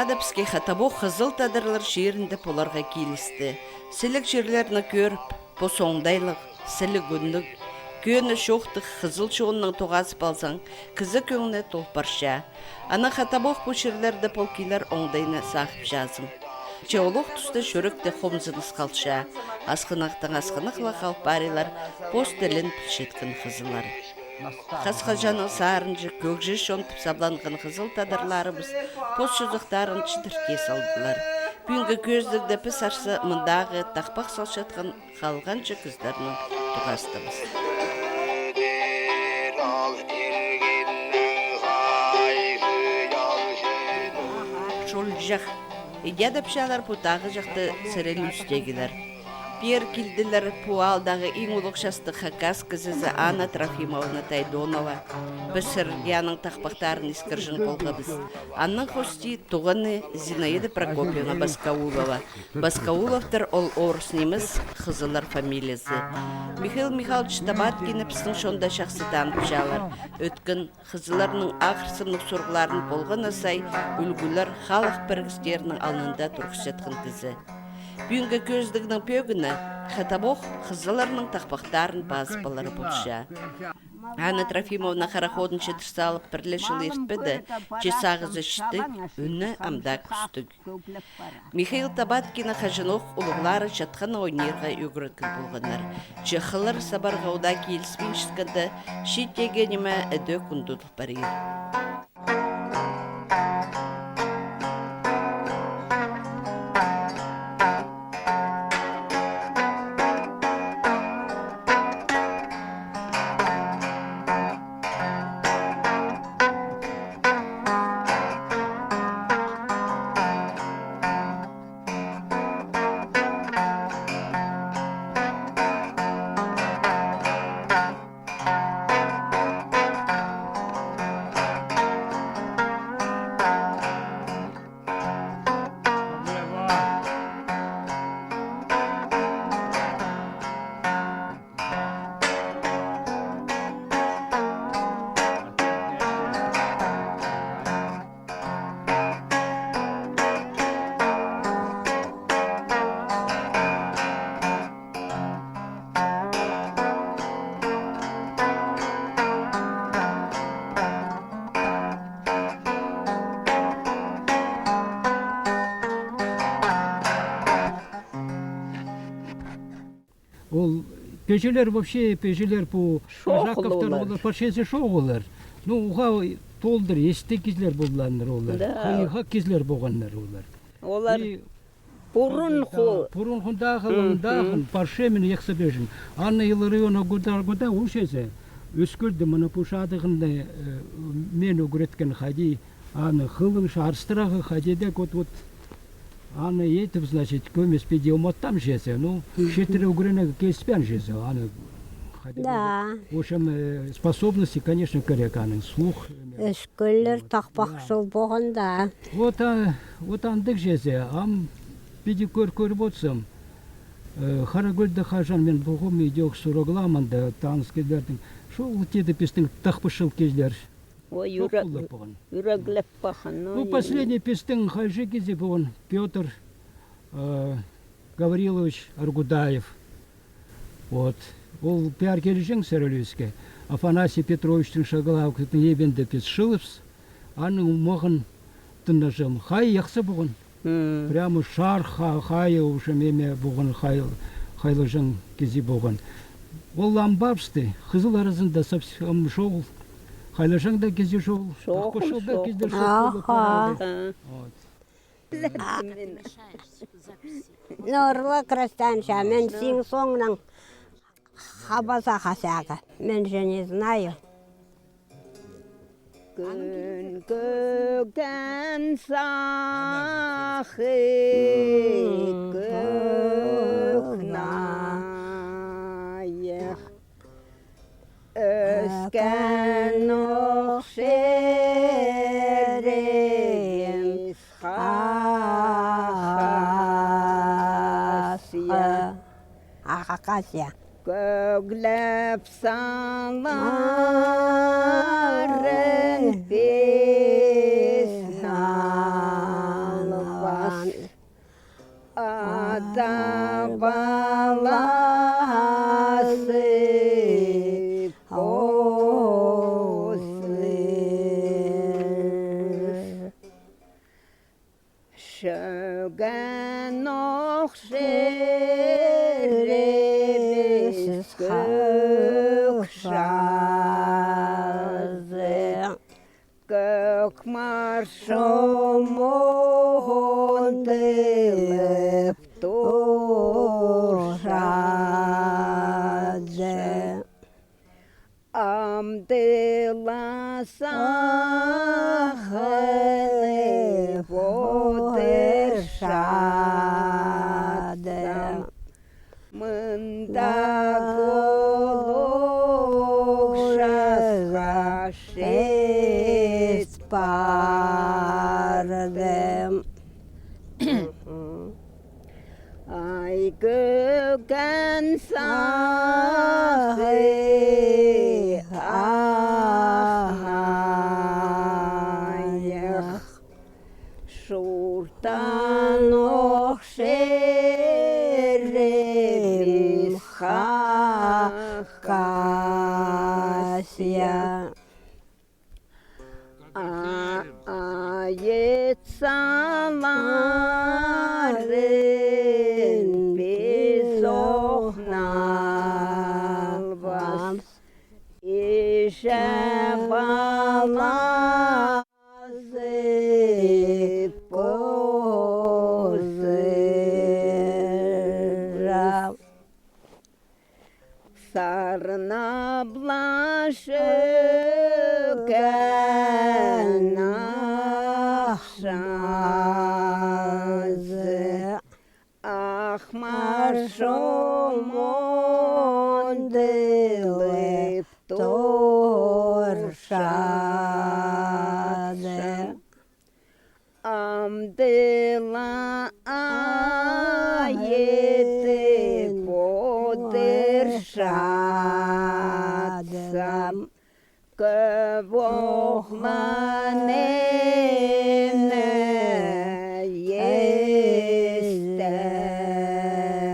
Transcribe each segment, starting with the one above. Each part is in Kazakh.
Жадыпске хатабо қызыл тадырлар жерінде поларға келісті. Сілік жерлеріні көріп, по соңдайлық, сілі күндік, көні шоқтық қызыл шоғынның тоғасы балсаң, кізі көңіне толпарша. Ана хатабоқ бұл жерлерді полкилер оңдайына сақып жазым. Чеолық тұсты шөрікті қомзыныз қалша. Асқынақтың асқынықла қалпарилар, пост тілін пішеткін қызылар. Қасқажаның сарынжы, көкжі шонтып сабланған қызыл тадырларымыз пост жүзіқтарын чыдырке салдылар. Бүгінгі көздігді піс арсы мұндағы тақпақ салшатқан қалғанчы күздерінің тұғастымыз. Шол жақ, едепшалар бұтағы жақты сірелі үстегілер. Пер килдилер пуалдағы ең ұлықшасты Хакас кізізі Анна Трофимовна Тайдонова. Біз Сыргияның тақпақтарын ескіржін қолғабыз. Анның қости туғаны Зинаида Прокопьевна Баскаулова. Баскауловтар ол орыс неміз қызылар фамилиясы. Михаил Михайлович Табаткин пістің шонда шақсы танып жалар. Өткін қызыларының ақырсымның сұрғыларын болған асай үлгілер халық біргістерінің алнында тұрғысетқын кізі. Бүгінгі көздігінің пөгіні хатабоқ қызыларының тақпақтарын баспалары бұлша. Анна Трофимовна қарақодын шетір салып бірлешіл ертпеді, жесағызы шітік, үні амда күстік. Михаил Табаткина қажынық ұлығлары жатқан ойнерға өгірікіл болғанар. Жықылар сабарғауда келіспен шыққанды шеттегенеме әді күндудық барыр. Ол пежелер вообще пежелер по Жаковтар паршесі шоғылар. Ну уға толдыр есте кезлер болғандар олар. Қайыға кезлер болғандар олар. Олар пурун хұндағын паршемен еқсы бежін. Анна Илариона года ушезе өскөлді мұны пушадығында мен өгіреткен хади аны қылын шарстырағы хадиде вот Анна етіп, значит, көмес педе уматтам жесе, ну, шетірі үгіріне кеспен жесе, аны... Да. В общем, способности, конечно, керек, аның слух. Өскөллер тақпақшыл болғанда. Вот андық жесе, ам педе көріп отсам, Қарагөлді қажан мен бұғым едеук сұрағыламында таныс кездердің, шол теді пестің тақпышыл кездер. Ой, юраглеп пахан. Ну, последний пестың қайжы кезі болған Петр Гаврилович Аргудаев. Вот. Ол пиар кележің сәрілеске. Афанасий Петровичтің шағылау күтін ебенді пес шылыпс. Аның ұмағын тыннажым. Хай яқсы болған. Прямо шар хайы уже меме болған хайлы жың кезі болған. Ол ламбапсты. Қызыл арызында совсем шоғыл. Хайлашаңда кезде шоғыл. Қошылда кезде шоғыл. Нұрлы Крастанша, мен сен соңның хабаса хасяға. Мен же не знаю. Күн көген сақы көкнайық өскен оқшерем қасия Ақасия. Көглеп саңларын бесна Ата баласы осы шөгән оқшеребес көк жазы көк маршомон тылып туршады амдыласахынып отыршады мында голок жазға шет бардым ай көкән сағы аяқ шуртан оқшеребес хақасия ayet saların biz ohnalbas işe balazı pozıra sarna blaşıken ahşazı ahmar şomon dılıp torşadı amdıla ayeti poderşadsam kövohlanene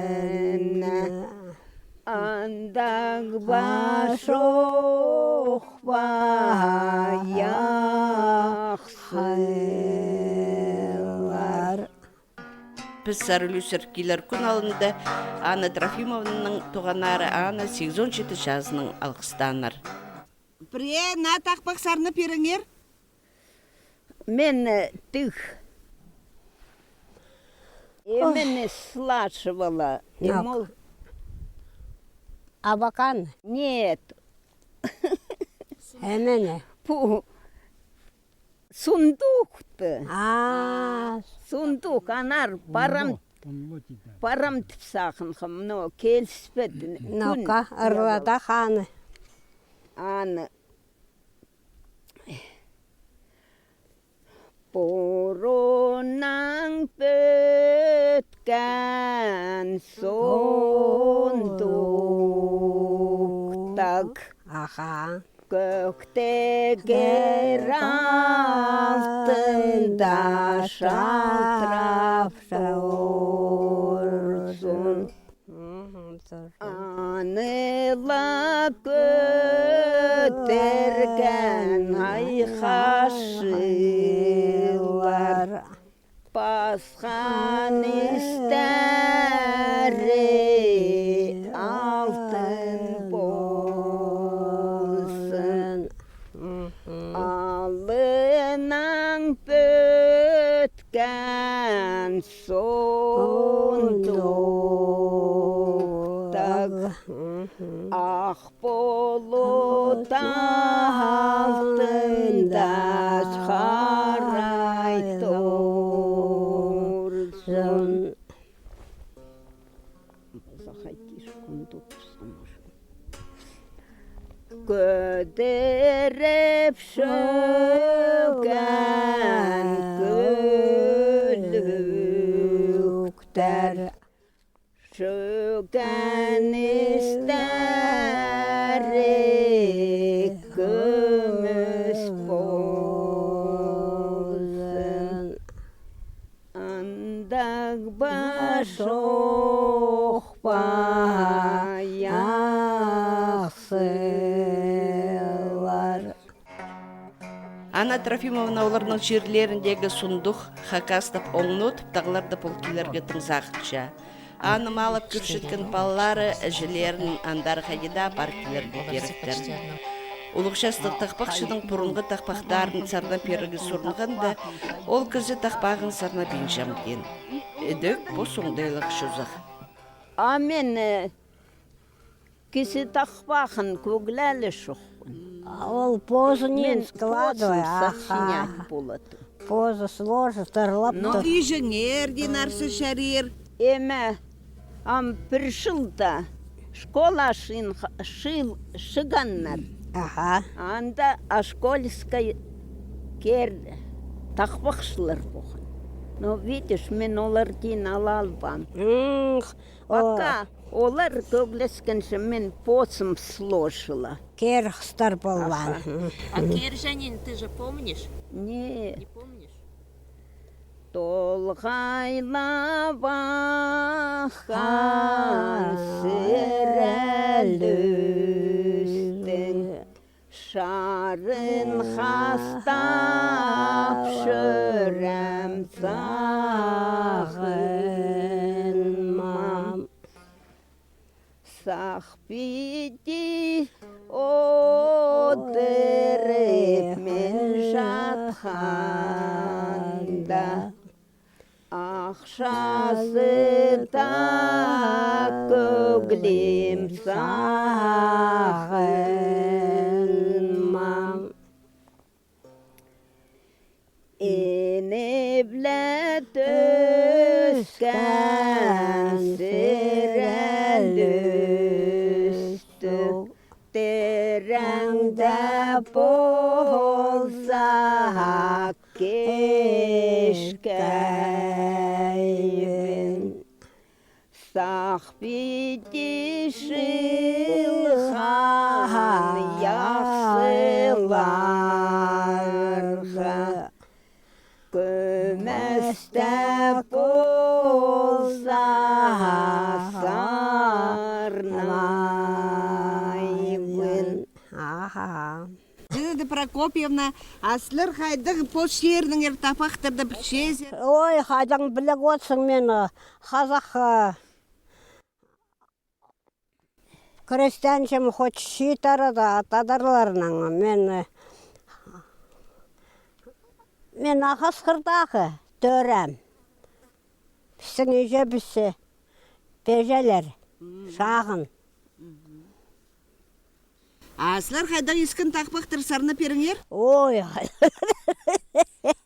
yestene andak başoqbayaqsılar. Біз Сарылюсер келер күн алынды Анна Трофимовнаның туғанары Анна 87 жазының алғыстаныр. Пре, на тақпақ сарны періңер? Мен тых. Именно слашивала. Нок. Абакан. Нет. Hemen. Пу. Сундук-то. Сундук, анар парам тіпсақын қым, но келіспеді. Noka ырлата ханы. Аны. Боронан бөткен сондуктаг Аха. көктегер алтында шалтырап тұрсын. Аныла көтерген айқашылар басқан істері алтын болсын. Алынан бөткен сондуктаг ақ бұлт алтында қарай тұрсын. Көдеріп шөген көліктер шөген істері күміс болсын. Андак башоқпа яқсылар. Анна Трофимовна оларның жерлеріндегі сұндық, хакастап оңнотып, тағыларды полкилерге тыңзақытша. Аны малып күршіткен балалары әжілерін андар қайда паркилерге керіктер. Улықшастық тақпақшының бұрынғы тақпақтарын сарна перігі сұрнығында, ол кізі тақпағын сарна бенжамген. Эдөк бұл соңдайлық шузақ. А мен кісі тақпақын көгләлі шоқпын. Ол позу не складывай, сақсинять болады. позу сложишь, тырлап Но инженер динарсы шарир. Еме, бір жылда школа шығаннар. Ага. Анда ашкольская кер тақпақшылар болған. Но видишь, мен оларден ала албам. Пока олар көглескенше мен посым сложила. Керхстар болған. А Кержанин ты же помнишь? Не, Не помнишь? толғайла бақан сірәлістің шарын хастап шырәм сағынмам. Сақпиди отырып мен жатқанда, ақшасы да көглем сағынмам. Енебле түскен сірәлісті, тереңде болса кешкейін. Сақпиди шылған яқсыларға, көместе болса сарнайын. Ага. Зинаида Прокопьевна, аслар қайдағы пост жерінің тапақтырды бішезер. Ой, қайдан білек отсың мен қазақ крестьяншым хоть шитары да атадарларының мен ақасқырдағы төрәм. Біздің үйже бісі пежелер, шағын. Аслар қайдағы ескін тақпақтыр сарны періңер? Ой,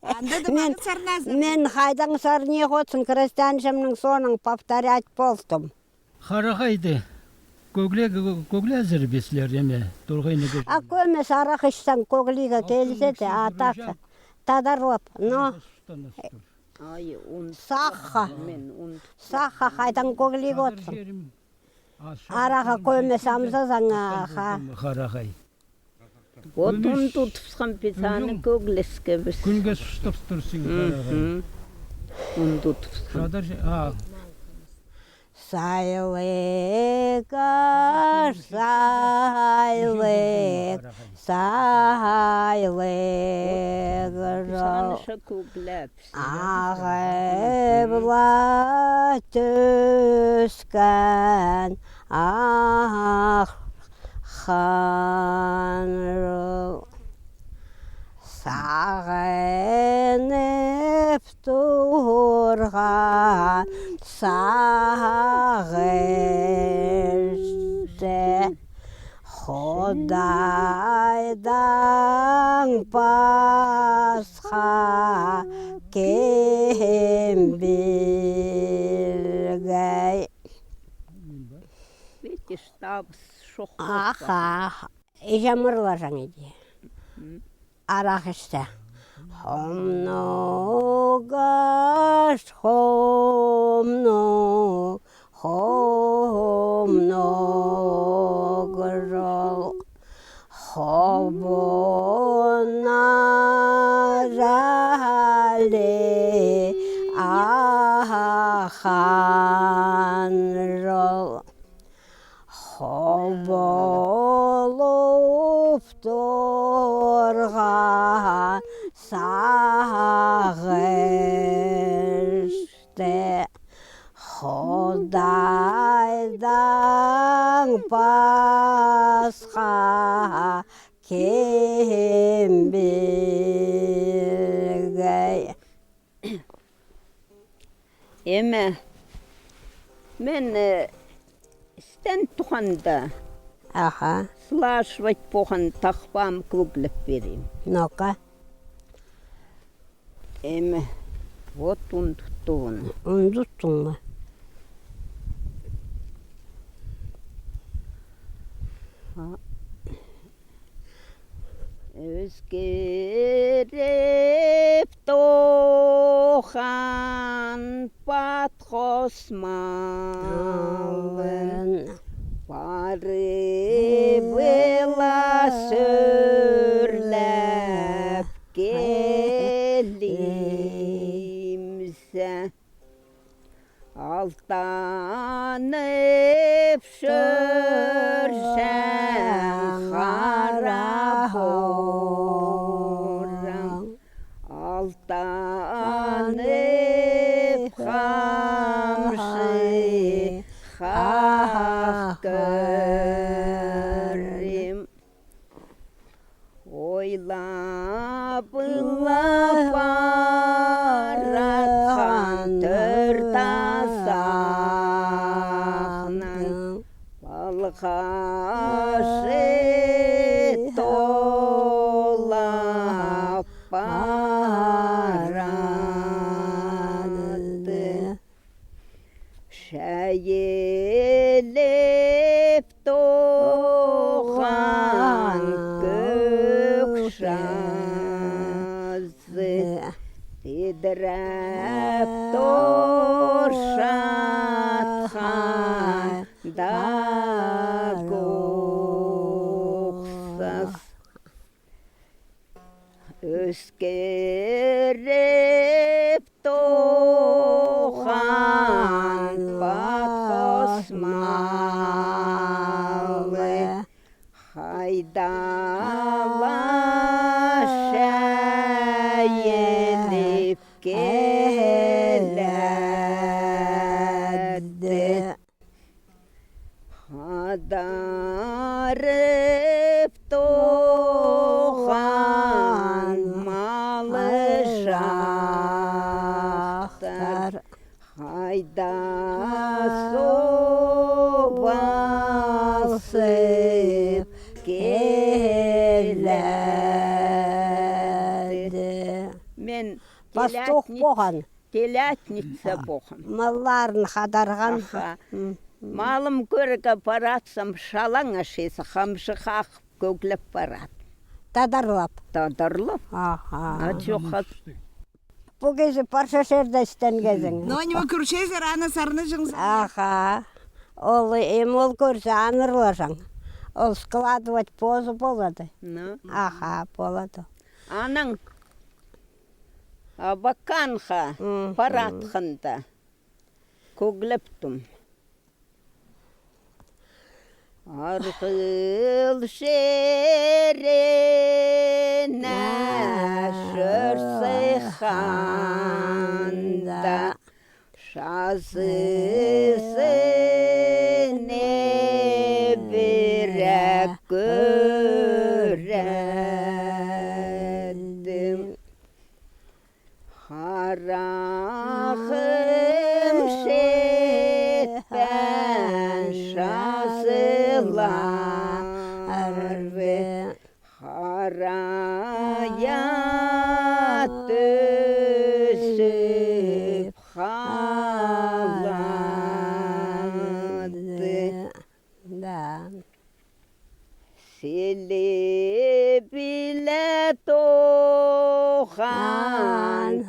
Анда да бағыт сарназыр. мен қайдан сар не қотсын крестьяншымның соның повторять болдым. Қарағайды, көгле зірбеслер еме, тұрғайны көз. А көмес арақ ішсен көглиге келсе де атақ тадарлап. Но Ай, он саққа, мен он саққа қайдан көглиге отсың. Араға көмес амзазан Қарағай. вот он тут писаны көглеске біз. Күнге ұстап тұрсың қарағай. Он тут Шадар, Сайлы қаш, сайлы жол. көглеп. Ағыбла түскен аққан жол. Сағынып тұрған сағышты Құдайдан басқа кем білгей. Видишь, табыс шоқ. Аха, ежамырлар жаңеде. Арақ ішті. Хомногаш, хомногажол. Хобона жали сахан жол болып тұрған сағышты Құдайдан басқа кем білгей. Еме, мен істен тұқанда Аха, слашвать поған тақпам көгліп берем. ну-ка, Еме, вот ұндықтуын. ұндықтың ба? Өзгеріп тоған патқос малын бары бұла сүрләп келімзі алтанып жүрсәң қараборың алтанып қамшы хақ көрем ойлап баратқан түр тасағынан балқашы толап барады шәйелеп тоған көк жазы тедірәп торшатқан да көқсас Өзгеріп тоған патқос малы Хайдала шәйеліп келеді Қадарып тоған малы жақтар Хайда собасып келеді. Мен Пастух болған, телятница болған. малларын қадарған. Аха. Малым көрігі баратсам шалаң ашесі қамшы қақып көгліп барат. Тадарлап. Тадарлап. Аха. Ачуқат. Бұл кезі парша шерді істен кезің. Но не көршезер ана сарны жыңыз. Аха. Ол ол көрсе анырлашаң. Ол складывать позу болады. Ну. Аха, болады. Аның абаканха паратхында көгліптім. Арқыл шеріне жүрсе ханда жазысыне бірі көредім. Қарағым шетпен жазылар қарая түсіп қалады. Селебілі тоған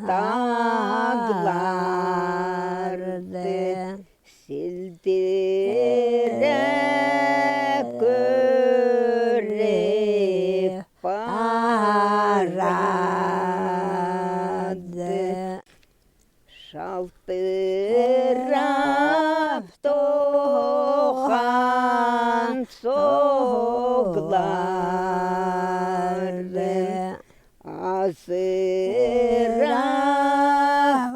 тағларды сілдері көріп барады. Шалты Асырап тоған соғларды асырап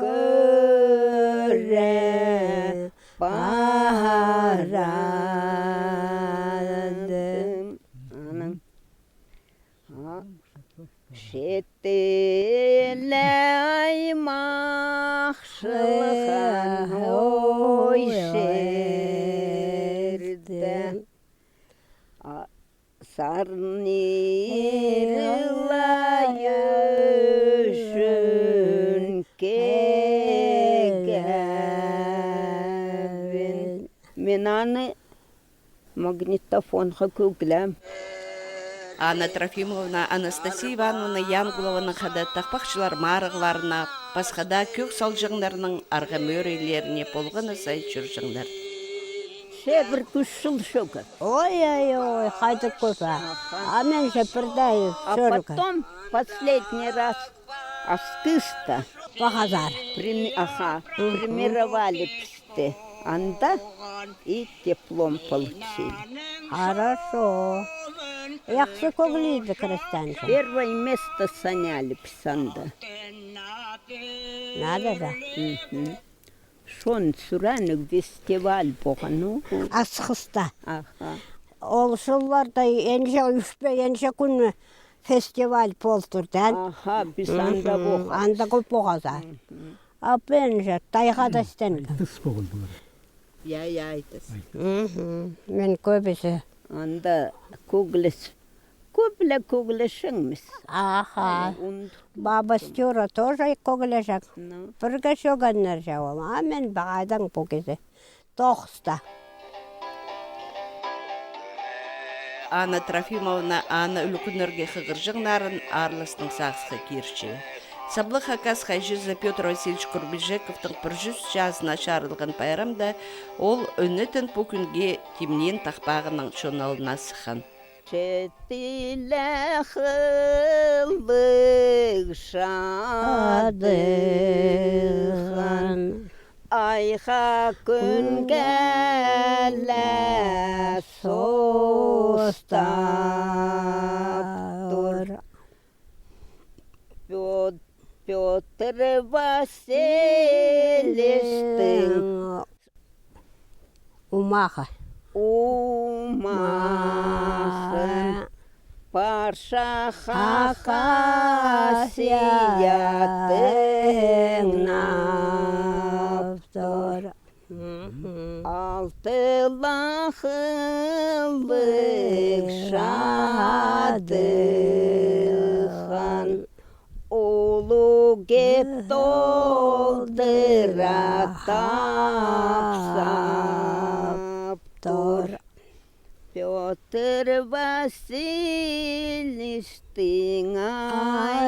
көре барадым. Аның. Шеттелі аймақшылған ой шерді. Сарнирылай үшін кегәвін. Мен аны магнитофонға көгләм. Анна Трофимовна, Анастасия Ивановна Янгулованың хада тақпақшылар марығыларына, басқада көк салжыңдарының арғы мөрелеріне болғаны сай жүржіңдер. Бір күш жыл шөкі. Ой, қайтып көпі. Амен жепірдәй А сөргі. потом последний раз Астыста Бағазар. примировали пісті. Анда и диплом получили. Хорошо. Яқсы көңілейді крестьянша. Первое место заняли писанда. Надо да. Шон сүрәнік фестиваль болған. Асқыста. Ол Ол жылларда енше күн фестиваль болдырдан. біз анда болған. Анда көп бағазар. Апенже тайғада стенгі. Тыс болған бұлар. Я айтыс. Мен көбісі. Анда көглешіңміз. Аха. Баба Стюра тоже көглешек. Бірге шөгеннер жауым. А мен бағайдан бұл кезде. Тоқыста. Анна Трофимовна Анна үлкінерге қығыржыңнарын арлысының сақсығы керші. Саблы хакас хайжызы Петр Васильевич Курбежековтың 100 жазына шарылған байрамда ол өнетін бүкінге темнен тақпағының шоналына сыхан. Шетілі қылық шадыған, айға күн кәлі состап тұр. Петр Васильевичтің Умаха. умасын парша хақасиятың наптыр. Алтылақылық шадыған, Олу кеп толдыра тапсаптыр. Петр Васильевичтің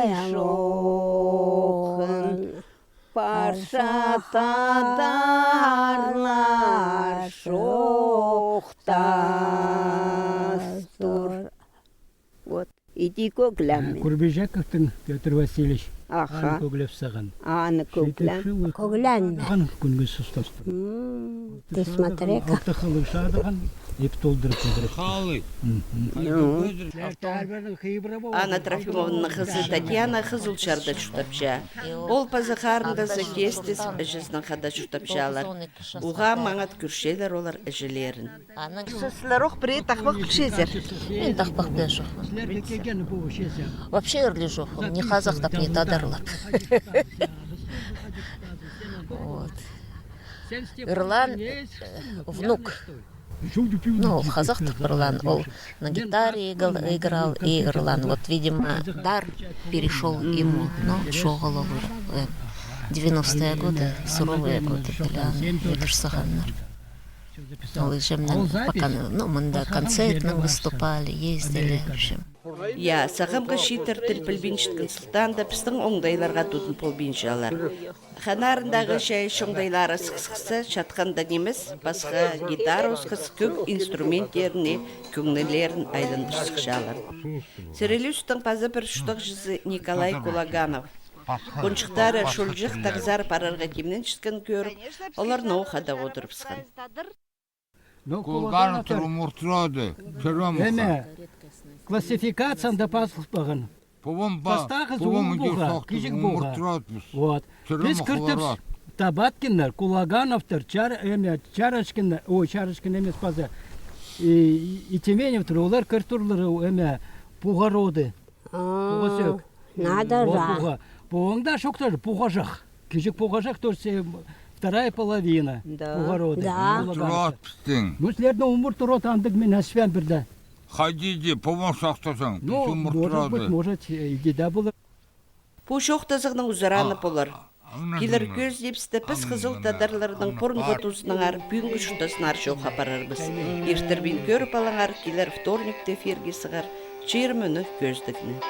айшоқын, паршатадарлар шоқтастыр. Вот, иди көгләмін. Курбежековтың Петр Васильевич Аха. аны көглеп саған. Аны көгләм. Көгләнме? Аны күнге сұстастыр. Ты смотри-ка. Алты қылық шадыған, еп толдырып көдіріп. Анна Трофимовнаның қызы Татьяна қызылшарда жұтапша. Ол пазақарында кестес әжізінің қада жұтапшалар. Уға маңат күршелер олар әжілерін. Сізлер оқ бірі тақпақ күшезер. Мен тақпақ бе жоқ. Вообще өрлі жоқ. Не қазақ тап, не тадарлап. Ирлан внук. Ну, казах Ирлан, он на гитаре играл, и Ирлан, вот, видимо, дар перешел ему, но шоголовый. 90-е годы, суровые годы были, видишь, Саганнар. Ну, мы на концертах выступали, ездили, в общем. Я сағымға шитер тілпілбеншіткін сұлтанда пістің оңдайларға тұтын полбеншалар. Ханарындағы шәй шоңдайлары сықсықсы шатқанда неміз, басқа гитара ұсқыз көк инструменттеріне көңнелерін айландыр сықшалар. Сірелі үстің пазы бір шұтық жүзі Николай Кулаганов. Кончықтары шулжық тағзар парарға кемнен шіткен көріп, олар наухада отырыпсқан. Кулганов умуртроды. Эме классификацияда пасылпаған. Бастағы зуын бұға, кежік бұға. Вот. Біз кіртіп Табаткинлер, Кулагановтар, Чарочкин, Чарочкин емес база. И Тименевтер, олар кіртурлары эме пуғароды. Надо жа. Пуғанда шоқтар, пуғажақ. Кежік пуғажақ, то есть вторая половина пуғароды. Умуртрот пістің. Ну, слерді умуртрот андық мен әсвен бірді. Хадиди, помон сақтасың. Ну, может быть, может, иди да было. Пу шоқтазығының ұзараны болар. Келер көз депсті піс қызыл тадарлардың порынғы тұсының ар бүгінгі шұқтасын ар шоқа барарбыз. Ертірбен көріп алаңар келер вторникте фергесі ғар 20 көздігіне.